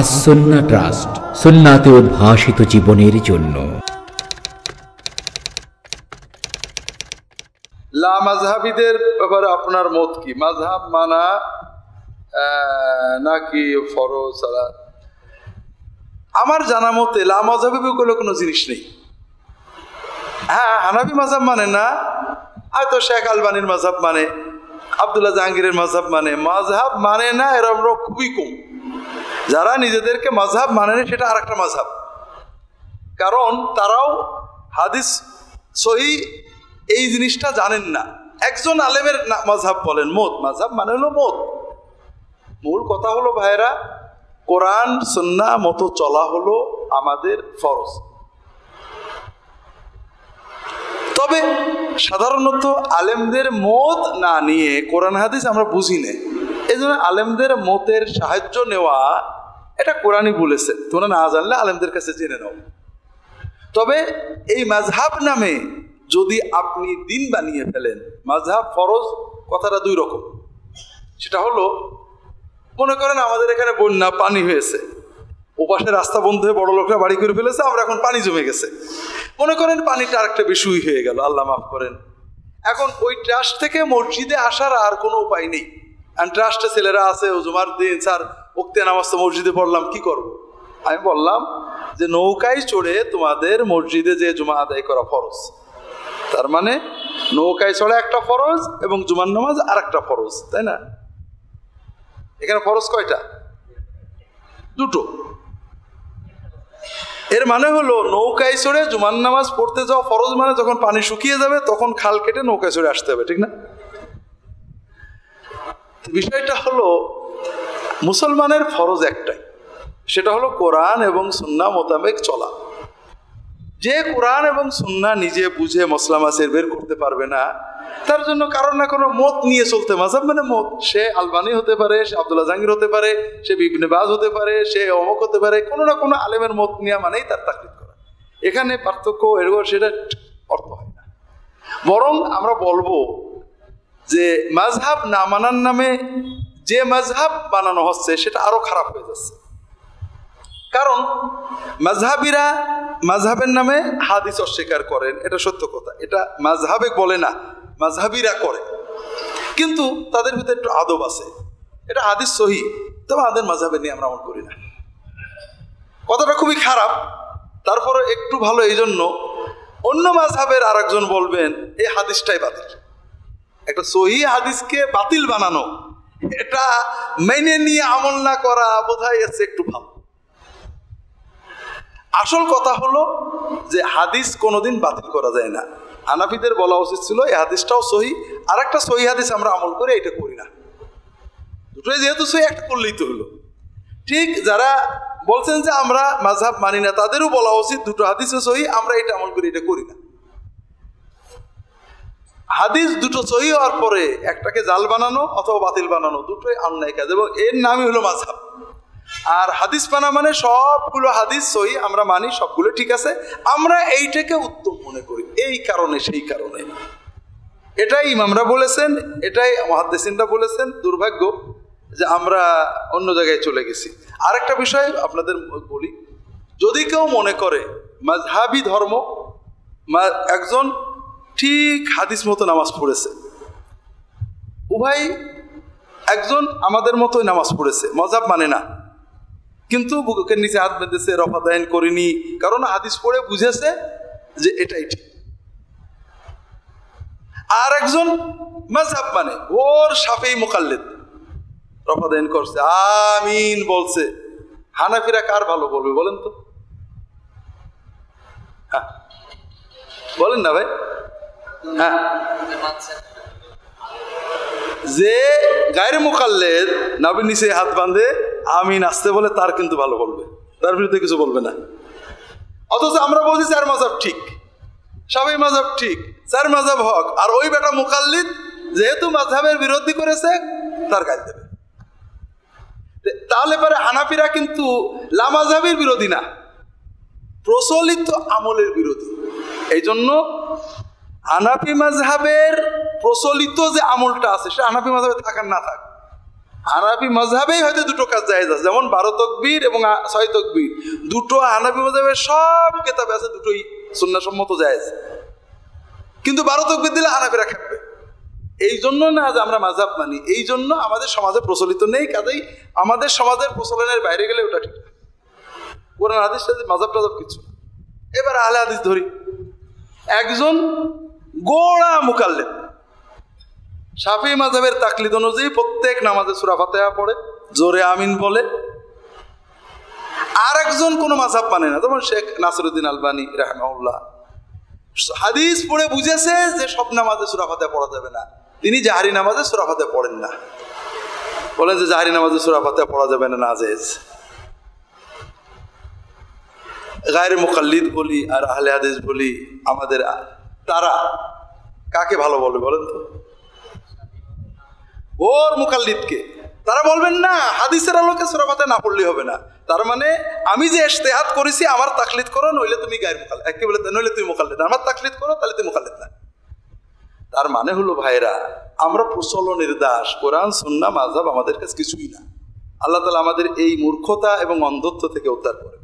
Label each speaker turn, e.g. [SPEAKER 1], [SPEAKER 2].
[SPEAKER 1] আসন্না trust, সুন্নাতে উদ্ভাসিত জীবনের জন্য।
[SPEAKER 2] লা মাযহাবিদের ব্যাপারে আপনার মত কি? মাযহাব মানা নাকি ফরজ? আমার জানা মতে লা মাযহাবি বলে কোনো জিনিস নেই। হ্যাঁ, হানাফি মাযহাব মানে না, হয়তো শেখ আলবানির মাযহাব মানে, আব্দুল্লাহ জাহাঙ্গীরের মাযহাব মানে না এরকম খুবই কম। যারা নিজেদেরকে মাযহাব মানে না সেটা আরেকটা মাযহাব, কারণ তারাও হাদিস সহিহ এই জিনিসটা জানেন না। একজন আলেমের মাযহাব বলেন, মত মাযহাব মানে হলো মত। মূল কথা হলো ভাইরা, কোরআন সুন্নাহ মতো চলা হলো আমাদের ফরজ। তবে সাধারণত আলেমদের মত না নিয়ে কোরআন হাদিস আমরা বুঝি না, এই জন্য আলেমদের মতের সাহায্য নেওয়া এটা কোরআনই বলেছে, তোমরা না জানলে আলেমদের কাছে জেনে নাও। তবে এই মাযহাব নামে যদি আপনি দিন বানিয়ে ফেলেন, মাযহাব ফরজ কথাটা দুই রকম। সেটা হলো, মনে করেন আমাদের এখানে বন্যা, পানি হয়েছে, ওপাশে রাস্তা বন্ধ হয়ে বড় লোকরা বাড়ি করে ফেলেছে, আমরা এখন পানি জমে গেছে। মনে করেন পানিটা আরেকটা বেশুই হয়ে গেল, আল্লাহ মাফ করেন। এখন ওই ট্রাস্ট থেকে মসজিদে আসার আর কোনো উপায় নেই। ট্রাস্টে ছেলেরা আছে, ও জুমার দিন স্যার ওক্তে নামাজ তো মসজিদে পড়লাম, কি করব? আমি বললাম যে নৌকায় চড়ে তোমাদের মসজিদে যে জুমা আদায় করা ফরজ। তার মানে নৌকায় চড়ে একটা ফরজ এবং জুমার নামাজ আর একটা ফরজ, তাই না? এখানে ফরজ কয়টা? দুটো। এর মানে হলো নৌকায় চড়ে জুমার নামাজ পড়তে যাওয়া ফরজ, মানে যখন পানি শুকিয়ে যাবে তখন খাল কেটে নৌকায় চড়ে আসতে হবে, ঠিক না? বিষয়টা হলো মুসলমানের ফরজ একটাই, সেটা হলো কোরআন এবং সুন্নাহ মোতাবেক চলা। যে কোরআন এবং সুন্নাহ নিজে বুঝে মসলা মাসের বের করতে পারবে না, তার জন্য কারণ না কোনো মত নিয়ে চলতে, মাযহাব মানে মত। সে আলবানি হতে পারে, সে আব্দুল্লাহ জাহাঙ্গীর হতে পারে, সে ইবনে বাজ হতে পারে, সে অমুক হতে পারে, কোনো না কোনো আলেমের মত নিয়ে মানেই তার তাকলিদ করা। এখানে পার্থক্য এরকম সেটা অর্থ হয় না। বরং আমরা বলবো যে মাযহাব না মানার নামে যে মাযহাব বানানো হচ্ছে সেটা আরো খারাপ হয়ে যাচ্ছে। কারণ মাযহাবিরা মাযহাবের নামে হাদিস অস্বীকার করেন, এটা সত্য কথা। এটা মাযহাবে বলে না, মাযহাবিরা করে, কিন্তু তাদের ভিতরে একটু আদব আছে। এটা হাদিস সহিহ, তবে আমাদের মাযহাবে নিয়ে আমরা আমল করি না। কথাটা খুবই খারাপ, তারপরে একটু ভালো। এই জন্য অন্য মাযহাবের আর একজন বলবেন এই হাদিসটাই বাতিল। একটা সহিহ হাদিসকে বাতিল বানানো, এটা মেনে নিয়ে আমল না করা বোধহয় এসে একটু ভালো। আসল কথা হলো যে হাদিস কোনোদিন বাতিল করা যায় না। হানাফিদের বলা উচিত ছিল এই হাদিসটাও সহিহ, আর একটা সহিহ হাদিস আমরা আমল করে এটা করি না। দুটোই যেহেতু সহিহ, একটা করলেই তো হলো। ঠিক যারা বলছেন যে আমরা মাযহাব মানি না, তাদেরও বলা উচিত দুটো হাদিসও সহিহ, আমরা এটা আমল করি, এটা করি না। হাদিস দুটো সহিহ হওয়ার পরে একটাকে জাল বানানো অথবা বাতিল বানানো দুটোই অন্যায় কাজ, এবং এর নামই হলো মাযহাব। আর হাদিস মানা মানে সবগুলো হাদিস সহিহ আমরা মানি, সবগুলো ঠিক আছে, আমরা এইটাকে উত্তম মনে করি, এই কারণে সেই কারণে। এটাই ইমামরা বলেছেন, এটাই মুহাদ্দিসিনরা বলেছেন। দুর্ভাগ্য যে আমরা অন্য জায়গায় চলে গেছি। আরেকটা বিষয় আপনাদের বলি, যদি কেউ মনে করে মাযহাবি ধর্ম, একজন ঠিক হাদিস মতো নামাজ পড়েছে, উভয় একজন আমাদের মতোই নামাজ পড়েছে, মাযহাব মানে না, কিন্তু বুকের নিচে হাত বেঁধেছে, রফা দায়েন করেনি, কারণ হাদিস পড়ে বুঝেছে যে এটাই ঠিক। আর একজন মাযহাব মানে, ওর শাফিঈ মুকাল্লিদ, রফা দায়েন করছে, আমিন বলছে। হানাফিরা কার ভালো বলবে বলেন তো? হ্যাঁ বলেন না ভাই। হ্যাঁ, যে গায়রে মুকাল্লিদ নবীর নিচে হাত বাঁধে আমিন আসতে বলে, তার কিন্তু ভালো বলবে, তার বিরুদ্ধে কিছু বলবে না। অথচ আমরা বলছি চার মাযহাব ঠিক, শাফিঈ মাযহাব ঠিক, চার মাযহাব হক, আর ওই বেটা মুকাল্লিদ যেহেতু মাযহাবের বিরোধী করেছে তার গাল দেবে। তাহলে পরে হানাফিরা কিন্তু লা মাযহাবের বিরোধী না, প্রচলিত আমলের বিরোধী। এই জন্য হানাফি মাযহাবের প্রচলিত যে আমলটা আছে সেটা হানাফি মাযহাবে থাকার না থাক, হানাফি মাযহাবেই হয়তো দুটো কাজ জায়েজ আছে, যেমন 12 তাকবীর এবং 6 তাকবীর, দুটো হানাফি মাযহাবের সব কিতাবে আছে, দুটোই সুন্নাহসম্মত জায়েজ। কিন্তু 12 তাকবীর দিলে হানাফিরা খেপবে। এই জন্য না যে আমরা মাযহাব মানি, এই জন্য আমাদের সমাজে প্রচলিত নেই, কাজেই আমাদের সমাজের প্রচলনের বাইরে গেলে ওটা ঠিক না। কোরআন হাদিস মাযহাব টাযহাব কিছু না। এবার আহলে হাদিস ধরি, একজন গোড়া মুকাল্লিদ শাফিঈ মাযহাবের তাকলিদ অনুযায়ী প্রত্যেক নামাজে সূরা ফাতিহা পড়ে, জোরে আমিন বলে। আর একজন কোনো মাযহাব মানে না, যেমন শেখ নাসিরউদ্দিন আলবানী রাহিমাহুল্লাহ, হাদিস পড়ে বুঝেছে যে সব নামাজে সূরা ফাতিহা পড়া যাবে না, তিনি জাহরি নামাজে সূরা ফাতিহা পড়েন না, বলেন যে জাহরি নামাজে সূরা ফাতিহা পড়া যাবে না, নাজেজ। গায়রে মুকাল্লিদ বলি আর আহলে হাদিস বলি, আমাদের তারা কাকে ভালো বলবে বলেন তো? ওর মুকাল্লিদকে। তারা বলবেন না হাদিসের আলোকে সূরা ফাতিহা না পড়লেই হবে না, তার মানে আমি যে ইজতিহাদ করেছি আমার তাকলিদ করো, নইলে তুমি গায়রে মুকাল্লিদ, একে বলে নইলে তুমি মুকাল্লিদ, আমার তাকলিদ করো তাহলে তুমি মুকাল্লিদ না। তার মানে হলো ভাইরা, আমরা প্রচলনের দাস, কোরআন সুন্নাহ মাযহাব আমাদের কাছে কিছুই না। আল্লাহ তাআলা আমাদের এই মূর্খতা এবং অন্ধত্ব থেকে উদ্ধার করে।